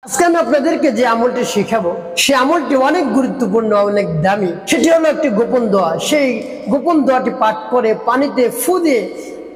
আজকে আমি আপনাদেরকে যে আমলটি শেখাবো সেই আমলটি অনেক গুরুত্বপূর্ণ, অনেক দামি। সেটি হলো একটি গোপন দোয়া। সেই গোপন দোয়াটি পাঠ করে পানিতে ফু দিয়ে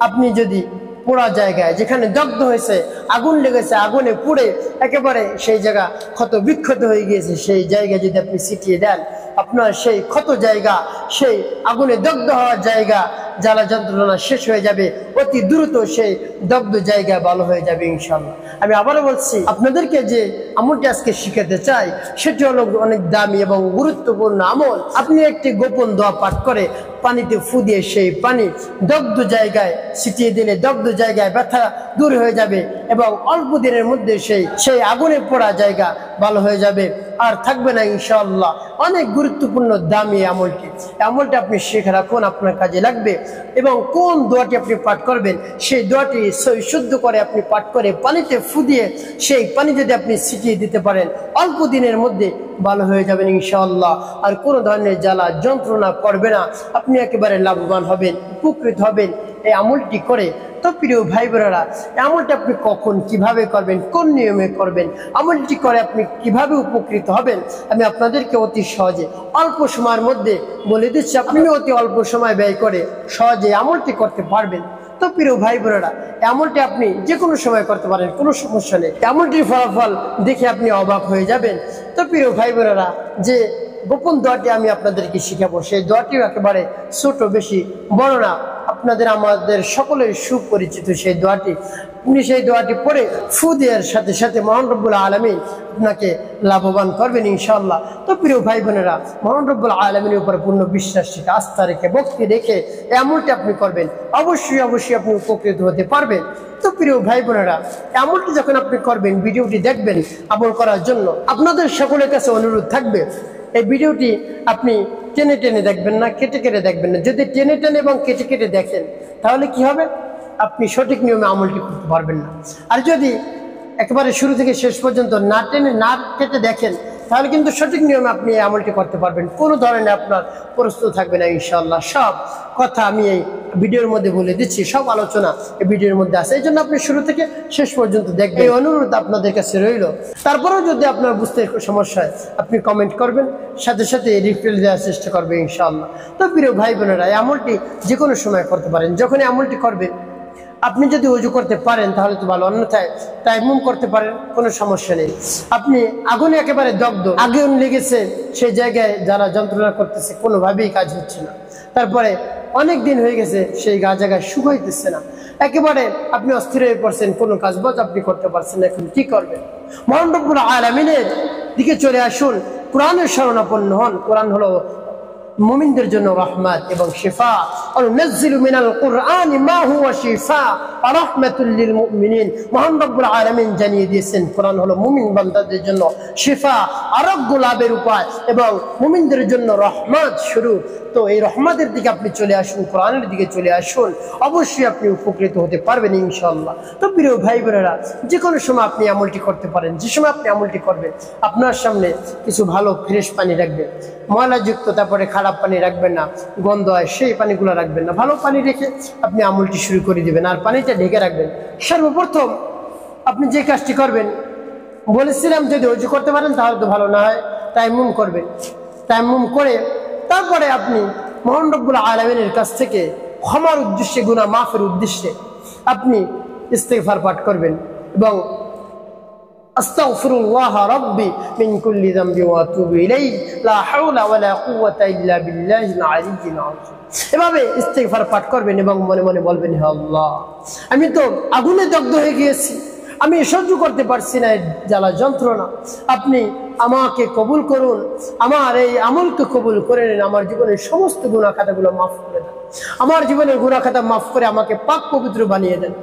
আপনি যদি পোড়া জায়গায়, যেখানে দগ্ধ হয়েছে, আগুন লেগেছে, আগুনে পুড়ে একেবারে সেই জায়গা ক্ষত বিক্ষত হয়ে গিয়েছে, সেই জায়গায় যদি আপনি ছিটিয়ে দেন, আপনার সেই ক্ষত জায়গা, সেই আগুনে দগ্ধ হওয়ার জায়গা, জ্বালা যন্ত্রণা শেষ হয়ে যাবে, অতি দ্রুত সেই দগ্ধ জায়গা ভালো হয়ে যাবে ইনশাআল্লাহ। আমি আবারও বলছি, আপনাদেরকে যে আমলটি আজকে শিখাতে চাই সেটি হলো অনেক দামি এবং গুরুত্বপূর্ণ আমল। আপনি একটি গোপন দোয়া পাঠ করে পানিতে ফু দিয়ে সেই পানি দগ্ধ জায়গায় ছিটিয়ে দিলে দগ্ধ জায়গায় ব্যথা দূর হয়ে যাবে এবং অল্প দিনের মধ্যে সেই আগুনে পোড়া জায়গা ভালো হয়ে যাবে, আর থাকবে না ইনশাআল্লাহ। অনেক গুরুত্বপূর্ণ দামি আমলটি। আমলটি আপনি শিখে রাখুন, আপনার কাজে লাগবে। এবং কোন দোয়াটি আপনি পাঠ করবেন সেই দোয়াটি শুদ্ধ করে আপনি পাঠ করে পানিতে ফু দিয়ে সেই পানি যদি আপনি ছিটিয়ে দিতে পারেন, অল্প দিনের মধ্যে ভালো হয়ে যাবেন ইনশাআল্লাহ। আর কোনো ধরনের জ্বালা যন্ত্রণা করবে না, আপনি একেবারে লাভবান হবেন, উপকৃত হবেন এই আমলটি করে। তো প্রিয় ভাই বোনেরা, আমলটি আপনি কখন কিভাবে করবেন, কোন নিয়মে করবেন, আমলটি করে আপনি কিভাবে উপকৃত হবেন, আমি আপনাদেরকে অতি সহজে অল্প সময়ের মধ্যে বলে দিচ্ছি। আপনি অতি অল্প সময় ব্যয় করে সহজে আমলটি করতে পারবেন। তো প্রিয় ভাই বোনেরা, আমলটি আপনি যে কোনো সময় করতে পারেন, কোনো সমস্যা নেই। আমলটির ফলাফল দেখে আপনি অবাক হয়ে যাবেন। তো প্রিয় ভাই বোনেরা, যে গোপন দোয়াটি আমি আপনাদেরকে শিখাবো সেই দোয়াটিও একেবারে ছোট, বেশি বড় না, আপনাদের আমাদের সকলের সুপরিচিত সেই দোয়াটি। আপনি সেই দোয়াটি পড়ে ফু দেওয়ার সাথে সাথে মহান রব্বুল আলামিন আপনাকে লাভবান করবেন ইনশাআল্লাহ। তো প্রিয় ভাই বোনেরা, মহান রব্বুল আলামিনের উপর পূর্ণ বিশ্বাস রেখে, আস্থা রেখে, ভক্তি রেখে আমলটি আপনি করবেন, অবশ্যই অবশ্যই আপনি উপকৃত হতে পারবেন। তো প্রিয় ভাই বোনেরা, আমলটি যখন আপনি করবেন, ভিডিওটি দেখবেন আমল করার জন্য। আপনাদের সকলের কাছে অনুরোধ থাকবে, এই ভিডিওটি আপনি টেনে টেনে দেখবেন না, কেটে কেটে দেখবেন না। যদি টেনে টেনে এবং কেটে কেটে দেখেন তাহলে কি হবে, আপনি সঠিক নিয়মে আমলটি করতে পারবেন না। আর যদি একেবারে শুরু থেকে শেষ পর্যন্ত না টেনে না কেটে দেখেন তাহলে কিন্তু সঠিক নিয়মে আপনি এই আমলটি করতে পারবেন, কোনো ধরনের আপনার প্রস্তুত থাকবে না ইনশাআল্লাহ। সব কথা আমি এই ভিডিওর মধ্যে বলে দিচ্ছি, সব আলোচনা এই ভিডিওর মধ্যে আছে। এই জন্য আপনি শুরু থেকে শেষ পর্যন্ত দেখবেন, এই অনুরোধ আপনাদের কাছে রইল। তারপরেও যদি আপনার বুঝতে সমস্যা হয় আপনি কমেন্ট করবেন, সাথে সাথে রিপ্লাই দেওয়ার চেষ্টা করবে ইনশাআল্লাহ। তো প্রিয় ভাই বোনেরা, এই আমলটি যে কোনো সময় করতে পারেন। যখন এই আমলটি করবেন, আপনি যদি ওযু করতে পারেন তাহলে তো ভালো, অন্যথায় তায়াম্মুম করতে পারেন, কোনো সমস্যা নেই। আপনি আগুনে একেবারে দগ্ধ, আগুন লেগেছে, সেই জায়গায় যারা যন্ত্রণা করতেছে, কোনোভাবেই কাজ হচ্ছে না, তারপরে অনেক দিন হয়ে গেছে সেই জায়গায় শুকাইতেছে না, একেবারে আপনি অস্থির হয়ে পড়ছেন, কোনো কাজ বাজ আপনি করতে পারছেন না, এখন কি করবেন? মহান রব্বুল আলামিনের দিকে চলে আসুন, কোরআনের শরণাপন্ন হন। কোরআন হলো মুমিনদের জন্য রহমত এবং শিফা। আনুনাজ্জিলু মিনাল কুরআনি মা হুয়া শিফা ওয়া রাহমাতুল লিল মুমিনিন। মহান রব্বুল আলামিন জানিয়ে দিয়েছেন কোরআন হলো মুমিন বান্দাদের জন্য শিফা, আরোগ্য লাভের উপায়, এবং মুমিনদের জন্য রহমত শুরু। তো এই রহমতের দিকে আপনি চলে আসুন, কোরআনের দিকে চলে আসুন, অবশ্যই আপনি উপকৃত হতে পারবেন ইনশাআল্লাহ। তো প্রিয় ভাই বোনেরা, যে কোনো সময় আপনি আমলটি করতে পারেন। যে সময় আপনি আমলটি করবেন, আপনার সামনে কিছু ভালো ফ্রেশ পানি রাখবেন, ময়লাযুক্ত তারপরে খারাপ পানি রাখবেন না, গন্ধ হয় সেই পানিগুলো রাখবেন না, ভালো পানি রেখে আপনি আমলটি শুরু করে দিবেন, আর পানিটা ঢেকে রাখবেন। সর্বপ্রথম আপনি যে কাজটি করবেন, বলেছিলাম যদি ওযু করতে পারেন তাহলে তো ভালো, না হয় তায়াম্মুম করবেন। তায়াম্মুম করে তারপরে আপনি মহান রব্বুল আলামিনের কাছ থেকে ক্ষমার উদ্দেশ্যে, গুনাহ মাফের উদ্দেশ্যে আপনি ইস্তিগফার পাঠ করবেন এবং আস্তাগফিরুল্লাহ রাব্বি মিন কুল্লি যামবি ওয়া আতুবু ইলাইহি লা হাওলা ওয়া লা কুওয়াতা ইল্লা বিল্লাহিল আলিয়্যিল আযীম। এভাবে ইস্তিগফার পাঠ করবেন এবং মনে মনে বলবেন, হে আল্লাহ, আমি তো আগুনে দগ্ধ হয়ে গিয়েছি, আমি সহ্য করতে পারছি না জ্বালা যন্ত্রণা, আপনি আমাকে কবুল করুন, আমার এই আমলকে কবুল করে নিন, আমার জীবনের সমস্ত গুনাহ খাতাগুলো মাফ করে দেন, আমার জীবনের গুনাহ খাতা মাফ করে আমাকে পাক পবিত্র বানিয়ে দেন,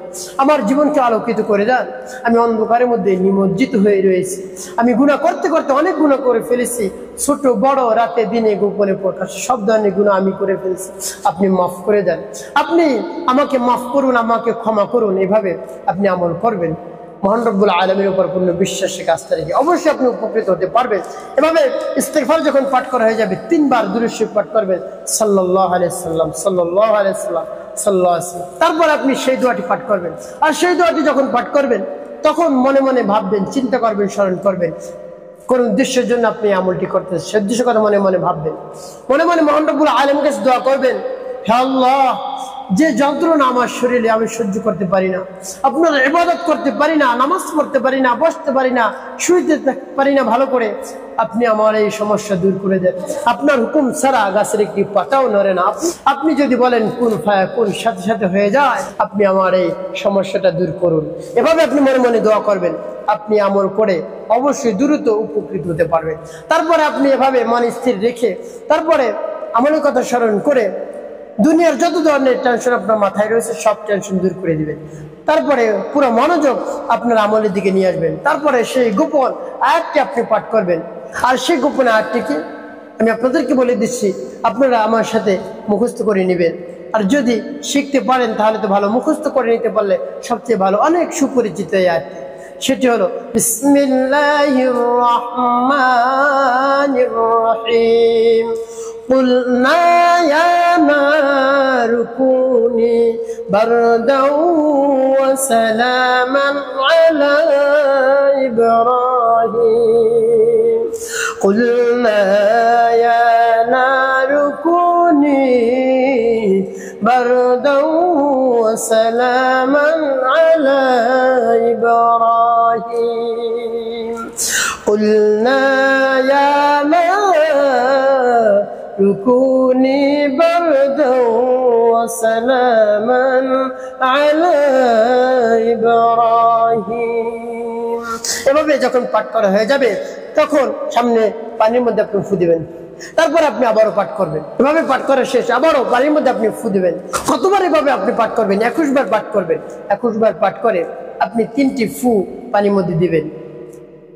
আমার জীবনকে আলোকিত করে দেন। আমি অন্ধকারের মধ্যে নিমজ্জিত হয়ে রয়েছি, আমি গুনাহ করতে করতে অনেক গুনাহ করে ফেলেছি, ছোট বড়, রাতে দিনে, গোপনে প্রকাশ, সব ধরনের গুনাহ আমি করে ফেলেছি, আপনি মাফ করে দেন, আপনি আমাকে মাফ করুন, আমাকে ক্ষমা করুন। এভাবে আপনি আমল করবেন, মহান রব্বুল আলামিনের উপর পূর্ণ বিশ্বাস রেখে, আস্থা রেখে, অবশ্যই আপনি উপকৃত হতে পারবেন। এভাবে ইস্তিগফার যখন পাঠ করা হয়ে যাবে, 3 বার দুরূদ শরীফ পাঠ করবেন, সাল্লাল্লাহু আলাইহি সাল্লাম, সাল্লাল্লাহু আলাইহি সাল্লাম, সাল্লাল্লাহু আলাইহি সাল্লাম। তারপর আপনি সেই দোয়াটি পাঠ করবেন। আর সেই দোয়াটি যখন পাঠ করবেন, তখন মনে মনে ভাববেন, চিন্তা করবেন, স্মরণ করবেন কোন উদ্দেশ্যের জন্য আপনি আমলটি করতেছেন, সে উদ্দেশ্য কথা মনে মনে ভাববেন। মনে মনে মহান রব্বুল আলামিনের কাছে দোয়া করবেন, হে আল্লাহ, যে যন্ত্রণা আমার শরীরে আমি সহ্য করতে পারি না, আপনার ইবাদত করতে পারি না, নামাজ পড়তে পারি না, বসতে পারি না, শুইতে পারি না ভালো করে, আপনি আমার এই সমস্যা দূর করে দেন। আপনার হুকুম ছাড়া গাছের একটি পাতাও নড়ে না। আপনি যদি বলেন কোন ফায়াকুন, সাথে সাথে হয়ে যায়, আপনি আমার এই সমস্যাটা দূর করুন। এভাবে আপনি মনে মনে দোয়া করবেন, আপনি আমল করে অবশ্যই দ্রুত উপকৃত হতে পারবেন। তারপরে আপনি এভাবে মন স্থির রেখে তারপরে আমলের কথা স্মরণ করে দুনিয়ার যত ধরনের টেনশন আপনার মাথায় রয়েছে সব টেনশন দূর করে দিবেন। তারপরে পুরো মনোযোগ আপনার আমলের দিকে নিয়ে আসবেন। তারপরে সেই গোপন আয়াতটি আপনি পাঠ করবেন। আর সেই গোপন আয়াতটিকে আমি আপনাদেরকে বলে দিচ্ছি, আপনারা আমার সাথে মুখস্থ করে নেবেন। আর যদি শিখতে পারেন তাহলে তো ভালো, মুখস্থ করে নিতে পারলে সবচেয়ে ভালো। অনেক সুপরিচিত এই আয়াতটি, সেটি হলো বিসমিল্লাহির রহমানির রহিম। قلنا يا نار كوني بردا وسلاما على إبراهيم. قلنا يا نار كوني بردا وسلاما على إبراهيم. قلنا يا نار كوني بردا وسلاما على إبراهيم. এভাবে যখন পাঠ করা হয়ে যাবে তখন সামনে পানির মধ্যে আপনি ফু দিবেন। তারপর আপনি আবারও পাঠ করবেন। এভাবে পাঠ করা শেষ, আবারও পানির মধ্যে আপনি ফু দিবেন। কতবার এভাবে আপনি পাঠ করবেন? 21 বার পাঠ করবেন। 21 বার পাঠ করে আপনি 3টি ফু পানির মধ্যে দিবেন।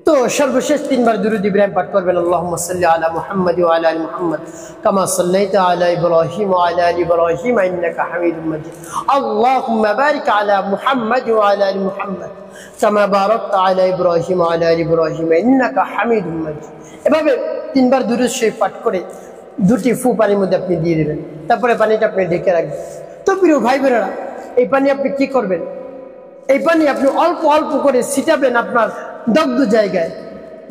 তো সর্বশেষ 3 বার দুরূদ ইব্রাহিম পাঠ করবেন। আল্লাহুম্মা সাল্লি আলা মুহাম্মাদ ওয়া আলা আলি মুহাম্মাদ কামা সাল্লাইতা আলা ইব্রাহিম ওয়া আলা আলি ইব্রাহিম ইন্নাকা হামিদুম মাজিদ। আল্লাহুম্মা বারিক আলা মুহাম্মাদ ওয়া আলা আলি মুহাম্মাদ কামা বারাকতা আলা ইব্রাহিম ওয়া আলা আলি ইব্রাহিম ইন্নাকা হামিদুম মাজিদ। এভাবে 3 বার দুরূদ শরীফ পাঠ করে 2টি ফু পানির মধ্যে আপনি দিয়ে দিবেন। তারপরে পানিটা আপনি ঢেকে রাখবেন। তো প্রিয় ভাই বোনেরা, এই পানি আপনি কি করবেন? এই পানি আপনি অল্প অল্প করে ছিটাবেন আপনার দগ্ধ জায়গায়,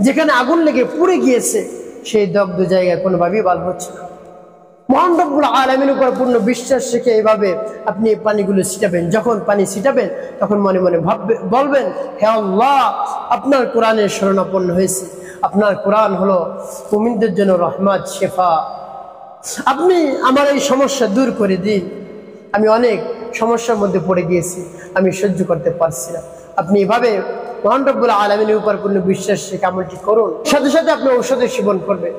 যেখানে আগুন লেগে পুড়ে গিয়েছে সেই দগ্ধ জায়গায় কোনোভাবেই বাল্ব হচ্ছে না। মহান রব্বুল আলামিনের উপর পূর্ণ বিশ্বাস রেখে এইভাবে আপনি এই পানিগুলো ছিটাবেন। যখন পানি ছিটাবেন তখন মনে মনে বলবেন, হে আল্লাহ, আপনার কোরআনের শরণাপন্ন হয়েছে। আপনার কোরআন হলো মুমিনদের জন্য রহমত, শেফা। আপনি আমার এই সমস্যা দূর করে দিন। আমি অনেক সমস্যার মধ্যে পড়ে গিয়েছি, আমি সহ্য করতে পারছি না। আপনি এভাবে মহান রব্বুল আলামিনের উপর পূর্ণ বিশ্বাস রেখে আমলটি করুন। সাথে সাথে আপনি ঔষধের সেবন করবেন,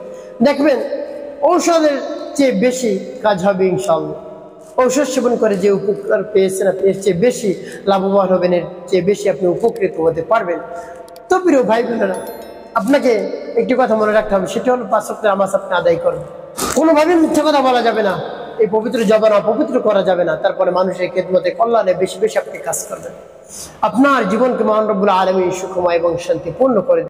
দেখবেন ঔষধের চেয়ে বেশি কাজ হবে ইনশাআল্লাহ। ঔষধ সেবন করে যে উপকার পেয়েছেন আপনি, এর চেয়ে বেশি লাভবান হবেন, এর চেয়ে বেশি আপনি উপকৃত হতে পারবেন। তো প্রিয় ভাই বোনেরা, আপনাকে একটি কথা মনে রাখতে হবে, সেটি হলো 5 ওয়াক্তের নামাজ আপনি আদায় করবেন। কোনোভাবেই মিথ্যা কথা বলা যাবে না, এই পবিত্র জবান অপবিত্র করা যাবে না। তারপরে মানুষের খেদমতে, কল্যাণে বেশি বেশি আপনি কাজ করবেন। আপনার জীবনকে মহান রব্বুল আলামিন সুখময় এবং শান্তিপূর্ণ করে